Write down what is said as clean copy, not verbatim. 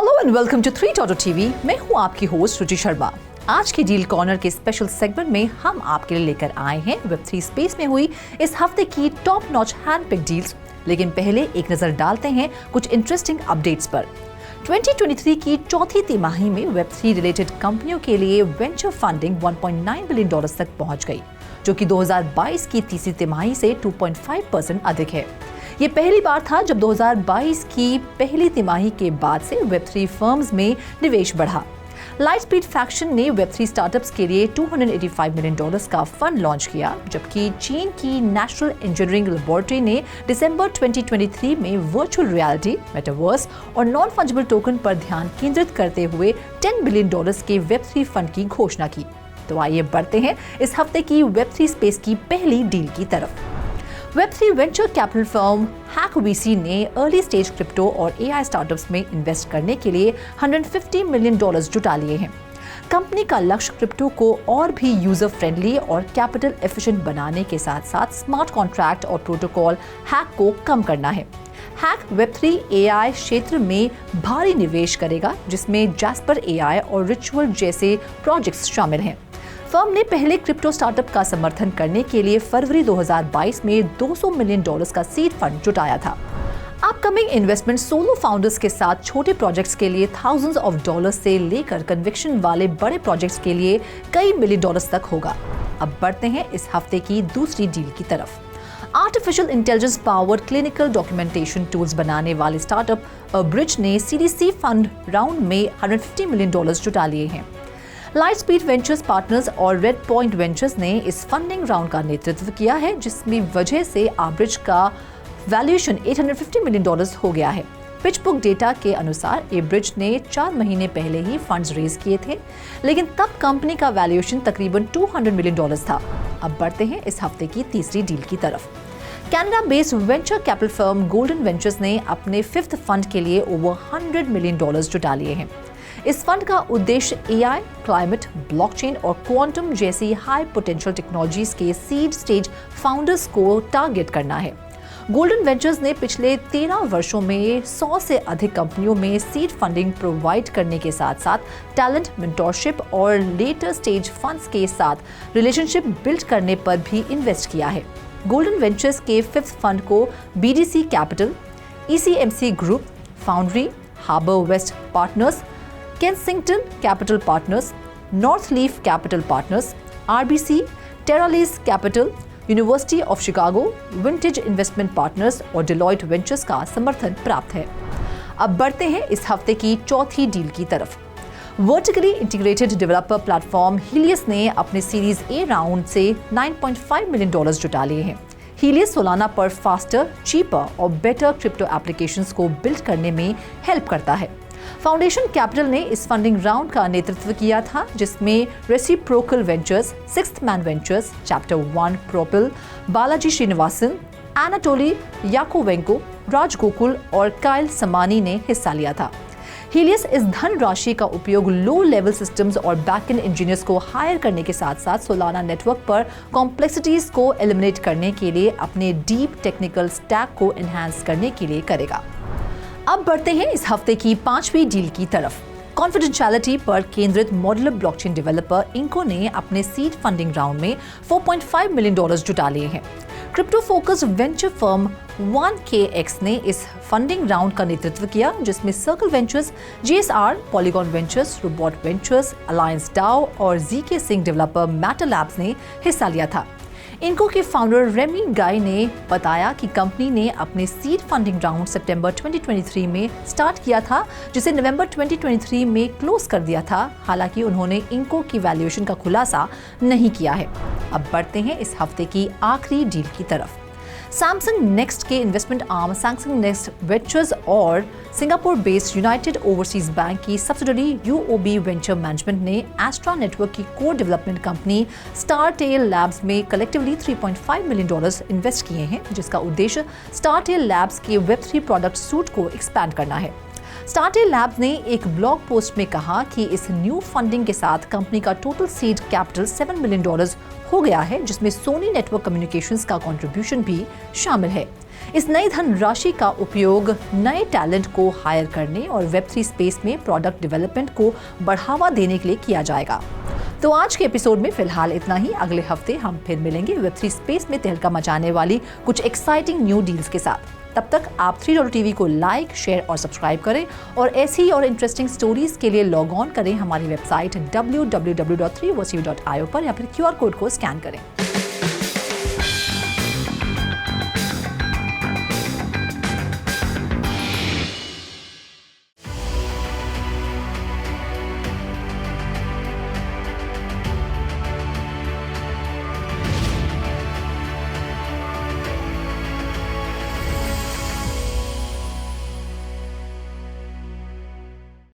Hello and welcome to 3 TV. मैं हूं आपकी होस्ट रुचि शर्मा। आज की डील कॉर्नर के स्पेशल सेगमेंट में हम आपके लिए लेकर आए हैं वेब3 स्पेस में हुई इस हफ्ते की टॉप नॉच हैंडपिक डील्स। लेकिन पहले एक नजर डालते हैं कुछ इंटरेस्टिंग अपडेट्स पर। 2023 की चौथी तिमाही में वेब3 रिलेटेड कंपनियों के लिए वेंचर फंडिंग $1.9 बिलियन तक पहुंच गई, जो कि 2022 की तीसरी तिमाही से 2.5% अधिक है। ये पहली बार था जब 2022 की पहली तिमाही के बाद से वेब3 फर्म्स में निवेश बढ़ा। लाइटस्पीड फैक्शन ने वेब3 स्टार्टअप्स के लिए $285 मिलियन का फंड लॉन्च किया, जबकि चीन की नेशनल इंजीनियरिंग लैबोरेटरी ने दिसंबर 2023 में वर्चुअल रियलिटी, मेटावर्स और नॉन फंजिबल टोकन पर ध्यान केंद्रित करते हुए $10 बिलियन के वेब3 फंड की घोषणा की। तो आइए बढ़ते हैं इस हफ्ते की वेब3 स्पेस की पहली डील की तरफ। वेब3 वेंचर कैपिटल फर्म हैकवीसी ने अर्ली स्टेज क्रिप्टो और एआई स्टार्टअप्स में इन्वेस्ट करने के लिए $150 मिलियन जुटा लिए हैं। कंपनी का लक्ष्य क्रिप्टो को और भी यूजर फ्रेंडली और कैपिटल एफिशिएंट बनाने के साथ साथ स्मार्ट कॉन्ट्रैक्ट और प्रोटोकॉल हैक को कम करना है। हैक वेब3 एआई क्षेत्र में भारी निवेश करेगा, जिसमें जैस्पर एआई और रिचुअल जैसे प्रोजेक्ट्स शामिल हैं। फर्म ने पहले क्रिप्टो स्टार्टअप का समर्थन करने के लिए फरवरी 2022 में $200 मिलियन का सीड फंड जुटाया था। अपकमिंग इन्वेस्टमेंट सोलो फाउंडर्स के साथ छोटे प्रोजेक्ट्स के लिए थाउजेंड्स ऑफ डॉलर्स से लेकर कन्विक्शन वाले बड़े प्रोजेक्ट्स के लिए कई मिलियन डॉलर्स तक होगा। अब बढ़ते हैं इस हफ्ते की दूसरी डील की तरफ। Artificial intelligence powered clinical documentation tools बनाने वाले स्टार्टअप ब्रिज ने सीरीज सी फंड राउंड में $150 मिलियन जुटा लिए हैं। लाइटस्पीड वेंचर्स पार्टनर्स और रेड पॉइंट वेंचर्स ने इस फंडिंग राउंड का नेतृत्व किया है, जिसमें वजह से ब्रिज का वैल्यूएशन $850 मिलियन हो गया है। पिचबुक डेटा के अनुसार ब्रिज ने 4 महीने पहले ही फंड्स रेज किए थे, लेकिन तब कंपनी का वैल्यूएशन तकरीबन $200 मिलियन था। अब बढ़ते हैं इस हफ्ते की तीसरी डील की तरफ। Canada based venture capital firm golden ventures ने अपने 5th फंड के लिए ओवर $100 मिलियन जुटा लिए हैं। इस फंड का उद्देश्य एआई, क्लाइमेट, ब्लॉकचेन और क्वांटम जैसी हाई पोटेंशियल टेक्नोलॉजीज के सीड स्टेज फाउंडर्स को टारगेट करना है। गोल्डन वेंचर्स ने पिछले 13 वर्षों में 100 से अधिक कंपनियों में सीड फंडिंग प्रोवाइड करने के साथ साथ टैलेंट, मेंटोरशिप और लेटर स्टेज फंड्स के साथ रिलेशनशिप बिल्ड करने पर भी इन्वेस्ट किया है। गोल्डन वेंचर्स के 5th फंड को BDC Capital, ECMC Group, Foundry, HarbourVest Partners, Kensington Capital Partners, Northleaf Capital Partners, RBC, Teralys Capital, University of Chicago, Vintage Investment Partners और Deloitte Ventures का समर्थन प्राप्त है। अब बढ़ते हैं इस हफ्ते की चौथी डील की तरफ। Vertically integrated developer platform Helios ने अपने सीरीज ए राउंड से $9.5 मिलियन जुटा लिए हैं। हीलियस सोलाना पर फास्टर, चीपर और बेटर क्रिप्टो एप्लीकेशंस को बिल्ड करने में हेल्प करता है। फाउंडेशन कैपिटल ने इस फंडिंग राउंड का नेतृत्व किया था, जिसमें Reciprocal Ventures, Sixth Man Ventures, Chapter 1 Propel, Balaji Srinivasan, Anatoly Yakovenko, Raj Gokul और काइल समानी ने हिस्सा लिया था। हीलियस इस धन राशि का उपयोग लो लेवल सिस्टम्स और बैकएंड इंजीनियर्स को हायर करने के साथ साथ सोलाना नेटवर्क पर कॉम्प्लेक्सिटीज को एलिमिनेट करने के लिए अपने डीप टेक्निकल स्टैक को एनहांस करने के लिए करेगा। अब बढ़ते हैं इस हफ्ते की पांचवी डील की तरफ। कॉन्फिडेंशियलिटी पर केंद्रित मॉड्यूलर ब्लॉकचेन डेवलपर इंको ने अपने सीड फंडिंग राउंड में $4.5 मिलियन जुटा लिए हैं। Crypto focused venture firm 1KX ने इस फंडिंग राउंड का नेतृत्व किया, जिसमें Circle Ventures, GSR, Polygon Ventures, Robot Ventures, Alliance DAO और GK Singh developer Matter Labs ने हिस्सा लिया था। इनको के फाउंडर रेमी गाय ने बताया कि कंपनी ने अपने सीड फंडिंग राउंड सितंबर 2023 में स्टार्ट किया था, जिसे नवंबर 2023 में क्लोज कर दिया था। हालांकि उन्होंने इनको की वैल्यूएशन का खुलासा नहीं किया है। अब बढ़ते हैं इस हफ्ते की आखिरी डील की तरफ। सैमसंग नेक्स्ट के investment arm Samsung Next Ventures और Singapore based United Overseas Bank की सब्सिडरी यूओबी वेंचर मैनेजमेंट ने एस्ट्रा नेटवर्क की core development company Startale Labs में कलेक्टिवली $3.5 मिलियन इन्वेस्ट किए हैं, जिसका उद्देश्य स्टारटेल लैब्स के वेब3 प्रोडक्ट सूट को एक्सपैंड करना है। स्टार्टे लैब्स ने एक ब्लॉग पोस्ट में कहा कि इस न्यू फंडिंग के साथ कंपनी का टोटल सीड कैपिटल $7 मिलियन हो गया है, जिसमें सोनी नेटवर्क कम्युनिकेशंस का कंट्रीब्यूशन भी शामिल है। इस नई धनराशि का उपयोग नए टैलेंट को हायर करने और वेब3 स्पेस में प्रोडक्ट डेवलपमेंट को बढ़ावा देने के लिए किया जाएगा। तो आज के एपिसोड में फिलहाल इतना ही। अगले हफ्ते हम फिर मिलेंगे वेब3 स्पेस में तहलका मचाने वाली कुछ एक्साइटिंग न्यू डील्स के साथ। तब तक आप 3TV को लाइक, शेयर और सब्सक्राइब करें और ऐसी और इंटरेस्टिंग स्टोरीज के लिए लॉग ऑन करें हमारी वेबसाइट www.3TV.io पर या फिर QR कोड को स्कैन करें।